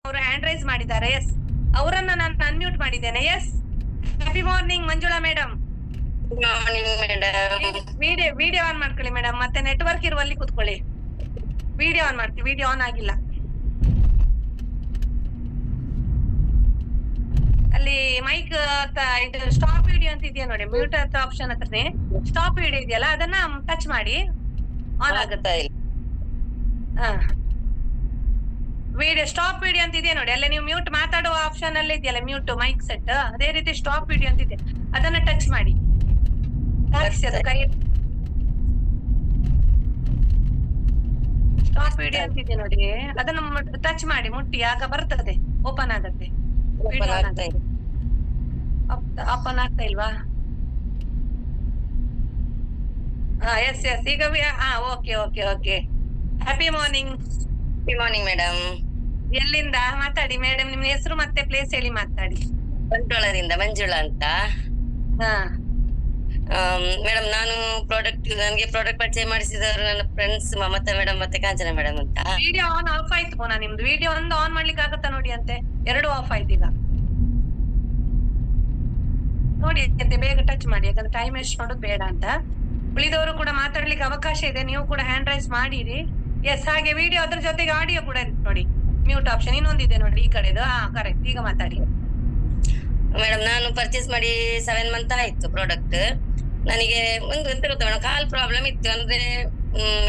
ಅವರು hand raise ಮಾಡಿದ್ದಾರೆ. S, ಅವರನ್ನ ನಾನು ಅನ್ಮ್ಯೂಟ್ ಮಾಡಿದ್ದೇನೆ. Yes, happy morning Manjula madam. Morning madam. Video on ಮಾಡ್ಕೊಳ್ಳಿ ಮೇಡಮ್, ಮತ್ತೆ ನೆಟ್ವರ್ಕ್ ಇರುವಲ್ಲಿ ಕೂತ್ಕೊಳ್ಳಿ. ವಿಡಿಯೋ ಆನ್ ಮಾಡ್ತೀವಿ, ವಿಡಿಯೋ ಆನ್ ಆಗಿಲ್ಲ. ಅಲ್ಲಿ ಮೈಕ್ ಇದು ಸ್ಟಾಪ್ ವಿಡಿಯೋ ಅಂತ ಇದೆಯಾ ನೋಡಿ, ಮ್ಯೂಟ್ ಅಂತ ಆಪ್ಷನ್ ಹತ್ರನೇ ಸ್ಟಾಪ್ ವಿಡಿಯೋ ಇದೆಯಲ್ಲ, ಅದನ್ನ ಟಚ್ ಮಾಡಿ ಆನ್ ಆಗುತ್ತೆ. ವಿಡಿಯೋ ಸ್ಟಾಪ್ ವಿಡಿಯೋ ಅಂತ ಇದೆಯಾ ನೋಡಿ, ಅಲ್ಲೇ ನೀವು ಮ್ಯೂಟ್ ಮಾತಾಡುವ ಆಪ್ಷನ್ ಅಲ್ಲೇ ಇದೆಯಲ್ಲ, ಮ್ಯೂಟ್ ಮೈಕ್ ಸೆಟ್, ಅದೇ ರೀತಿ ಸ್ಟಾಪ್ ವಿಡಿಯೋ ಅಂತ ಇದೆ, ಅದನ್ನ ಟಚ್ ಮಾಡಿ. ಅದು ಕೈ ಸ್ಟಾಪ್ ವಿಡಿಯೋ ಅಂತ ಇದೆ ನೋಡಿ, ಅದನ್ನ ಟಚ್ ಮಾಡಿ, ಮುಟ್ಟಿ, ಆಗ ಬರ್ತದೆ, ಓಪನ್ ಆಗತ್ತೆ. ಓಪನ್ ಆಗ್ತಾ ಇಲ್ವಾ? ಎಸ್ ಎಸ್, ಈಗ okay okay okay. Happy morning. Happy morning madam. ಎಲ್ಲಿಂದ ಮಾತಾಡಿ ಮೇಡಮ್? ನಿಮ್ ಹೆಸರು ಮತ್ತೆ ಪ್ಲೇಸ್ ಹೇಳಿ ಮಾತಾಡಿ. ಬಂಟ್ವಾಳದಿಂದ ಮಂಜುಳಾ ಅಂತ. ಮೇಡಮ್, ನಾನು ನನಗೆ ಪ್ರಾಡಕ್ಟ್ ಪರಿಚಯ ಮಾಡಿಸಿದವರು ನನ್ನ ಫ್ರೆಂಡ್ಸ್ ಮಮತಾ ಮೇಡಮ್ ಮತ್ತೆ ಕಾಂಚನ ಮೇಡಮ್ ಅಂತ. ವಿಡಿಯೋ ಆನ್ ಆಫ್ ಆಯ್ತು ಪುನಃ ನಿಮ್ದು. ವಿಡಿಯೋ ಒಂದು ಆನ್ ಮಾಡ್ಲಿಕ್ಕೆ ಆಗತ್ತಾ ನೋಡಿ ಅಂತೆ, ಎರಡು ಆಫ್ ಆಯ್ತು ಈಗ. ನೋಡಿ ಅಂತೆ, ಬೇಗ ಟಚ್ ಮಾಡಿ, ಯಾಕಂದ್ರೆ ಟೈಮ್ ವೇಸ್ಟ್ ಮಾಡೋದು ಬೇಡ ಅಂತ. ಉಳಿದವರು ಕೂಡ ಮಾತಾಡ್ಲಿಕ್ಕೆ ಅವಕಾಶ ಇದೆ, ನೀವು ಕೂಡ ಹ್ಯಾಂಡ್ ರೈಸ್ ಮಾಡಿರಿ. ಎಸ್, ಹಾಗೆ ವಿಡಿಯೋ ಅದ್ರ ಜೊತೆಗೆ ಆಡಿಯೋ ಕೂಡ ನೋಡಿ, ಮ್ಯೂಟ್ ಆಪ್ಷನ್ ಇನ್ನೊಂದಿದೆ ನೋಡಿ ಈ ಕಡೆದು. ಕರೆಕ್ಟ್, ಈಗ ಮಾತಾಡಿ ಮೇಡಮ್. ನಾನು ಪರ್ಚೇಸ್ ಮಾಡಿ 7 ಮಂತ್ ಆಯ್ತು ಪ್ರಾಡಕ್ಟ್. ನನಗೆ ಒಂದು ಎಂತ ಗೊತ್ತಾ ಮೇಡಮ್, ಕಾಲ್ ಪ್ರಾಬ್ಲಮ್ ಇತ್ತು. ಅಂದ್ರೆ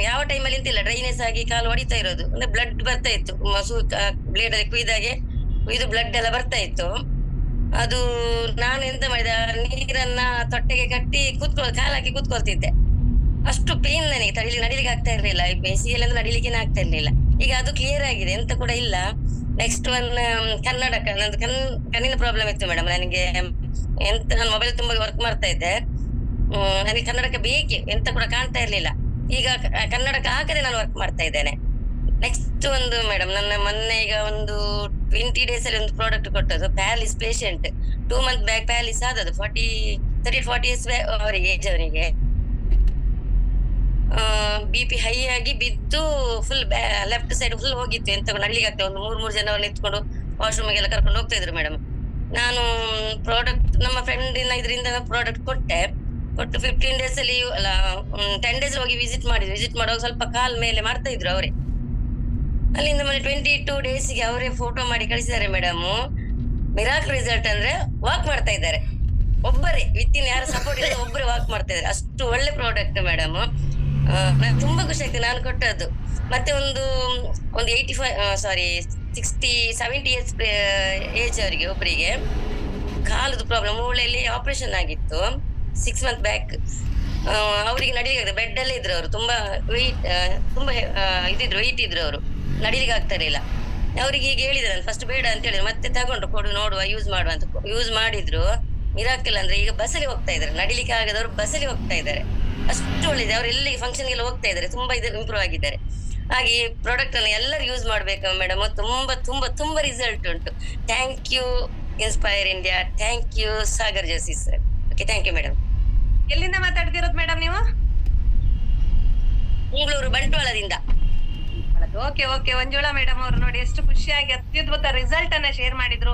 ಯಾವ ಟೈಮಲ್ಲಿ ಇಂತಿಲ್ಲ, ಡ್ರೈನೆಸ್ ಆಗಿ ಕಾಲು ಹೊಡಿತಾ ಇರೋದು, ಅಂದ್ರೆ ಬ್ಲಡ್ ಬರ್ತಾ ಇತ್ತು, ಬ್ಲೇಡ್ ಅಲ್ಲಿ ಕುಯ್ದು ಬ್ಲಡ್ ಎಲ್ಲ ಬರ್ತಾ ಇತ್ತು. ಅದು ನಾನು ಎಂತ ಮಾಡಿದೆ, ನೀರನ್ನ ತೊಟ್ಟೆಗೆ ಕಟ್ಟಿ ಕಾಲಾಕಿ ಕೂತ್ಕೊಳ್ತಿದ್ದೆ. ಅಷ್ಟು ಪೇನ್ ನನಗೆ, ನಡಿಲಿಕ್ಕೆ ಆಗ್ತಾ ಇರ್ಲಿಲ್ಲ. ಬೇಸಿಗೆಲ್ಲ ಅಂದ್ರೆ ನಡಿಲಿಕ್ಕೆ ಆಗ್ತಾ ಇರ್ಲಿಲ್ಲ. ಈಗ ಅದು ಕ್ಲಿಯರ್ ಆಗಿದೆ, ಎಂತ ಕೂಡ ಇಲ್ಲ. ನೆಕ್ಸ್ಟ್ ಕನ್ನಡಕ, ನಂದು ಕಣ್ಣಿನ ಪ್ರಾಬ್ಲಮ್ ಇತ್ತು ಮೇಡಮ್ ನನಗೆ. ನಾನು ಮೊಬೈಲ್ ತುಂಬಾ ವರ್ಕ್ ಮಾಡ್ತಾ ಇದ್ದೆ, ನನಗೆ ಕನ್ನಡಕ ಬೇಕೆ, ಎಂತ ಕೂಡ ಕಾಣ್ತಾ ಇರ್ಲಿಲ್ಲ. ಈಗ ಕನ್ನಡಕ ಹಾಕದೆ ನಾನು ವರ್ಕ್ ಮಾಡ್ತಾ ಇದ್ದೇನೆ. ನೆಕ್ಸ್ಟ್ ಒಂದು ಮೇಡಮ್, ನನ್ನ ಮೊನ್ನೆ ಈಗ ಒಂದು 20 days ಅಲ್ಲಿ ಒಂದು ಪ್ರಾಡಕ್ಟ್ ಕೊಟ್ಟದ್ದು, palsy patient. 2 month back palsy ಆದದ್ದು, 30-40 years ಅವರಿಗೆ, ಏಜ್ ಅವರಿಗೆ BP ಹೈ ಆಗಿ ಬಿದ್ದು ಫುಲ್ ಲೆಫ್ಟ್ ಸೈಡ್ ಫುಲ್ ಹೋಗಿತ್ತು. ಎಂತ ನಡ್ಲಿಕ್ಕೆ ಆಗ್ತದೆ. ಒಂದು 3 ಜನ ನಿಂತ್ಕೊಂಡು ವಾಶ್ರೂಮ್ಗೆಲ್ಲ ಕರ್ಕೊಂಡು ಹೋಗ್ತಾ ಇದ್ರು ಮೇಡಮ್. ನಾನು ಪ್ರಾಡಕ್ಟ್ ನಮ್ಮ ಫ್ರೆಂಡಿನ ಇದರಿಂದ ಪ್ರಾಡಕ್ಟ್ ಕೊಟ್ಟು 15 days ಅಲ್ಲಿ ಅಲ್ಲ 10 days ಹೋಗಿ ವಿಸಿಟ್ ಮಾಡುವಾಗ ಸ್ವಲ್ಪ ಕಾಲ್ ಮೇಲೆ ಮಾಡ್ತಾ ಇದ್ರು ಅವರೇ. ಅಲ್ಲಿಂದ ಮತ್ತೆ 22 days ಗೆ ಅವರೇ ಫೋಟೋ ಮಾಡಿ ಕಳಿಸಿದ್ದಾರೆ ಮೇಡಮ್. ಮಿರಾಕಲ್ ರಿಸಲ್ಟ್ ಅಂದ್ರೆ ವಾಕ್ ಮಾಡ್ತಾ ಇದ್ದಾರೆ ಒಬ್ಬರೇ, ವಿತಿನ್ ಯಾರು ಸಪೋರ್ಟ್ ಇಲ್ಲ, ಒಬ್ಬರೇ ವಾಕ್ ಮಾಡ್ತಾ ಇದ್ದಾರೆ. ಅಷ್ಟು ಒಳ್ಳೆ ಪ್ರಾಡಕ್ಟ್ ಮೇಡಮ್. ನಂಗೆ ತುಂಬಾ ಖುಷಿ ಆಗ್ತದೆ ನಾನು ಕೊಟ್ಟದ್ದು. ಮತ್ತೆ ಒಂದು 70 years ಏಜ್ ಅವರಿಗೆ ಒಬ್ಬರಿಗೆ ಕಾಲದ ಪ್ರಾಬ್ಲಮ್, ಮೂಳೆಯಲ್ಲಿ ಆಪರೇಷನ್ ಆಗಿತ್ತು 6 month ಬ್ಯಾಕ್. ಅವರಿಗೆ ನಡಿಲಿಕ್ಕೆ ಬೆಡ್ ಅಲ್ಲೇ ಇದ್ರು ಅವರು, ತುಂಬಾ ವೆಯ್ಟ್ ಇದ್ರು ಅವರು, ನಡಿಲಿಕ್ಕೆ ಆಗ್ತಾ ಇರಲಿಲ್ಲ. ಅವ್ರಿಗೆ ಈಗ ಹೇಳಿದ್ರೆ ನಾನು ಫಸ್ಟ್ ಬೇಡ ಅಂತ ಹೇಳಿದ್ರು, ಮತ್ತೆ ತಗೊಂಡು ಕೊಡು ನೋಡುವ, ಯೂಸ್ ಮಾಡುವ ಅಂತ ಯೂಸ್ ಮಾಡಿದ್ರು. ಮಿರಾಕಲ್ ಅಂದ್ರೆ ಈಗ ಬಸ್ಸಲ್ಲಿ ಹೋಗ್ತಾ ಇದ್ದಾರೆ, ನಡಿಲಿಕ್ಕೆ ಆಗದವ್ರು ಬಸ್ಸಲ್ಲಿ ಹೋಗ್ತಾ ಇದ್ದಾರೆ. ಅಷ್ಟು ಒಳ್ಳೆದಿದೆ. ಅವ್ರು ಎಲ್ಲಿಗೆ ಫಂಕ್ಷನ್ಗೆಲ್ಲ ಹೋಗ್ತಾ ಇದ್ದಾರೆ, ತುಂಬಾ ಇಂಪ್ರೂವ್ ಆಗಿದ್ದಾರೆ. ಹಾಗೆ ಈ ಪ್ರಾಡಕ್ಟ್ ಅನ್ನು ಎಲ್ಲರೂ ಯೂಸ್ ಮಾಡ್ಬೇಕು ಮೇಡಮ್. ತುಂಬಾ ತುಂಬಾ ತುಂಬಾ ರಿಸಲ್ಟ್ ಉಂಟು. Thank you Inspire India, thank you Sagar Joshi sir. Okay, thank you madam. ಎಲ್ಲಿಂದ ಮಾತಾಡ್ತಿರೋದು ಮೇಡಮ್ ನೀವು? ಮಂಗಳೂರು ಬಂಟ್ವಾಳದಿಂದ. ಓಕೆ ಓಕೆ. ಮಂಜುಳಾ ಮೇಡಮ್ ಅವರು ನೋಡಿ ಎಷ್ಟು ಖುಷಿಯಾಗಿ ಅತ್ಯದ್ಭುತ ರಿಸಲ್ಟ್ ಅನ್ನ ಶೇರ್ ಮಾಡಿದ್ರು.